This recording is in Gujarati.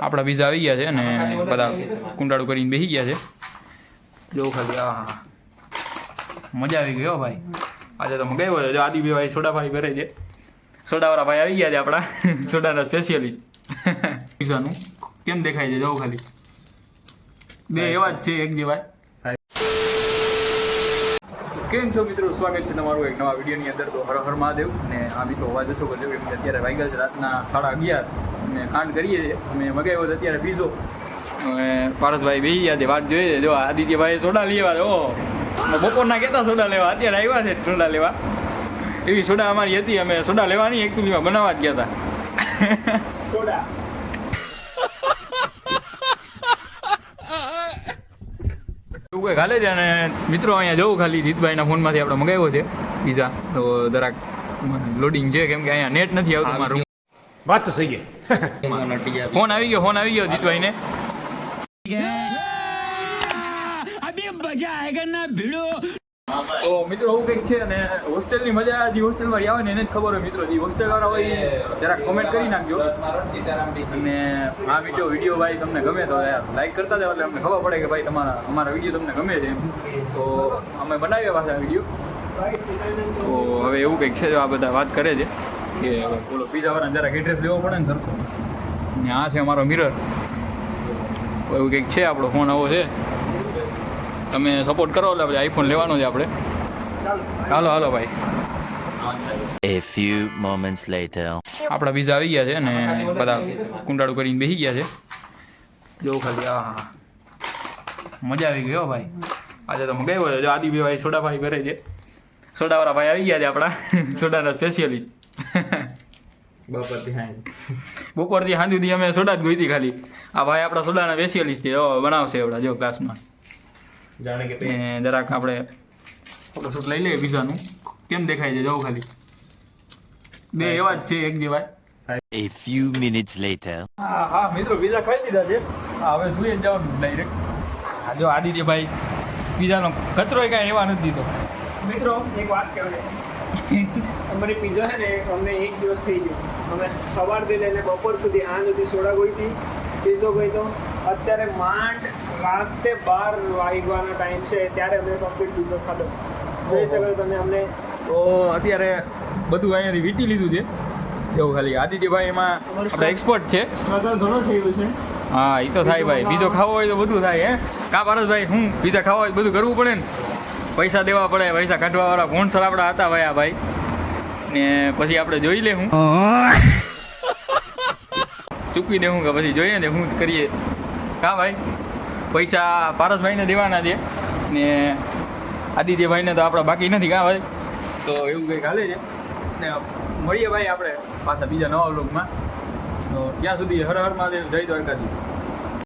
આપણા પીઝા આવી ગયા છે અને બધા કુંડાળું કરીને બેસી ગયા છે. જો ખાલી આ મજા આવી ગઈ હો ભાઈ. આજે તો મગાવ્યો છે. જો આદિભાઈ ભાઈ સોડાભાઈ કરે છે. સોડાવાળા ભાઈ આવી ગયા છે આપણા સોડાના સ્પેશિયલિસ્ટ. પીઝાનું કેમ દેખાય છે જો ખાલી બે એવા જ છે એક જેવા. કેમ છો મિત્રો, સ્વાગત છે તમારું એક નવા વિડીયોની અંદર. તો હર હર મહાદેવ. અને આ મિત્રો અવાજ ઓછો કરજો કેમ કે અત્યારે વાગ્યા છે રાતના 11:30 અને કાંડ કરીએ છીએ. અમે મગાવ્યો છે અત્યારે પીઝો. પારસભાઈ બેસી ગયા છે, વાત જોઈએ છે. જો આદિત્યભાઈ સોડા લેવા છે. બપોરના કહેતા સોડા લેવા, અત્યારે આવ્યા છે સોડા લેવા. એવી સોડા અમારી હતી. અમે સોડા લેવાની એકચ્યુઅલીમાં બનાવવા જ ગયા હતા સોડા. એવું કંઈક હાલે છે. અને મિત્રો અહીંયા જવું ખાલી જીતભાઈના ફોનમાંથી આપણે મગાવ્યો છે પીઝા. તો જરાક લોડિંગ છે કેમ કે અહીંયા નેટ નથી આવતું મારું. વાત તો સહી છે. ફોન આવી ગયો જીતભાઈને. તો મિત્રો એવું કંઈક છે. અને હોસ્ટેલની મજા જે હોસ્ટેલમાં આવે ને એને જ ખબર હોય મિત્રો. જે હોસ્ટેલવાળા હોય જરાક કોમેન્ટ કરી નાખજો. અને આ વિડીયો ભાઈ તમને ગમે તો યાર લાઈક કરતા જાવ એટલે અમને ખબર પડે કે ભાઈ અમારા વિડીયો તમને ગમે છે એમ. તો અમે બનાવ્યા પાછા વિડીયો. તો હવે એવું કંઈક છે. આ બધા વાત કરે છે કે બોલો પીઝાવાળાને જરાક એડ્રેસ દેવો પડે ને સરખો. અને આ છે અમારો મિરર. એવું કંઈક છે. આપણો ફોન આવો છે. તમે સપોર્ટ કરો એટલે પછી આઈફોન લેવાનો છે આપણે. હાલો ભાઈ. A few moments later. આપણા પીઝા આવી ગયા છે અને બધા કુંડાળું કરીને બેસી ગયા છે. જો ખાલી આ મજા આવી ગઈ હો ભાઈ. આજે તો મગાવ્યો છે. જો આદિભાઈ ભાઈ સોડાભાઈ કરે છે. સોડાવાળા ભાઈ આવી ગયા છે આપણા સોડાના સ્પેશિયલિસ્ટ. બપોરથી સાંજ સુધી અમે સોડા જ ગોઈતી ખાલી. આ ભાઈ આપણા સોડાના સ્પેશિયલિસ્ટ છે. બનાવશે આપણા જો ક્લાસમાં. જાણે કે જરાક આપણે ફોટોશૂટ લઈ લઈએ પીઝાનું. કેમ દેખાય છે જો ખાલી બે એવા જ છે એક જેવા. A few minutes later. હા મિત્રો પીઝા ખાઈ લીધા છે. હવે સુઈ જ જવાનું ડાયરેક્ટ. જો આદિત્યભાઈ પીઝાનો કચરો કાંઈ રહેવા નથી દીધો. મિત્રો એક વાત કહેવાની છે. અમારી પીઝા છે ને અમને એક દિવસ થઈ ગયો. અમે સવારથી લઈને બપોર સુધી સાંજ સુધી સોડા ગઈ હતી, પીઝો ગઈ તો અત્યારે માંડ રાતે 12 વાગ્યાનો ટાઈમ છે ત્યારે અમે કમ્પ્લીટ પીઝો ખાધો. જોઈ શકો તમે અમને. તો અત્યારે બધું અહીંયાથી વીટી લીધું છે. એવું ખાલી આદિત્યભાઈ એમાં આપણે એક્સપર્ટ છે. સ્ટ્રગલ ઘણો થયું છે. હા એ તો થાય ભાઈ. પીઝો ખાવો હોય તો બધું થાય. હે કા પારસભાઈ હું પીઝા ખાવા હોય બધું કરવું પડે ને. પૈસા દેવા પડે, પૈસા કાઢવાવાળા કોણસર આપણા હતા ભાઈ. આ ભાઈ ને પછી આપણે જોઈ લે હું ચૂકવી દે હું કે પછી જોઈએ ને શું કરીએ. કા ભાઈ પૈસા પારસભાઈને દેવાના છે ને આદિત્યભાઈને તો આપણા બાકી નથી. કા ભાઈ તો એવું કંઈક હાલે છે. ને મળીએ ભાઈ આપણે પાછા બીજા નવા વ્લોગમાં. તો ત્યાં સુધી હર હર મહાદેવ, જય દ્વારકાધીશ.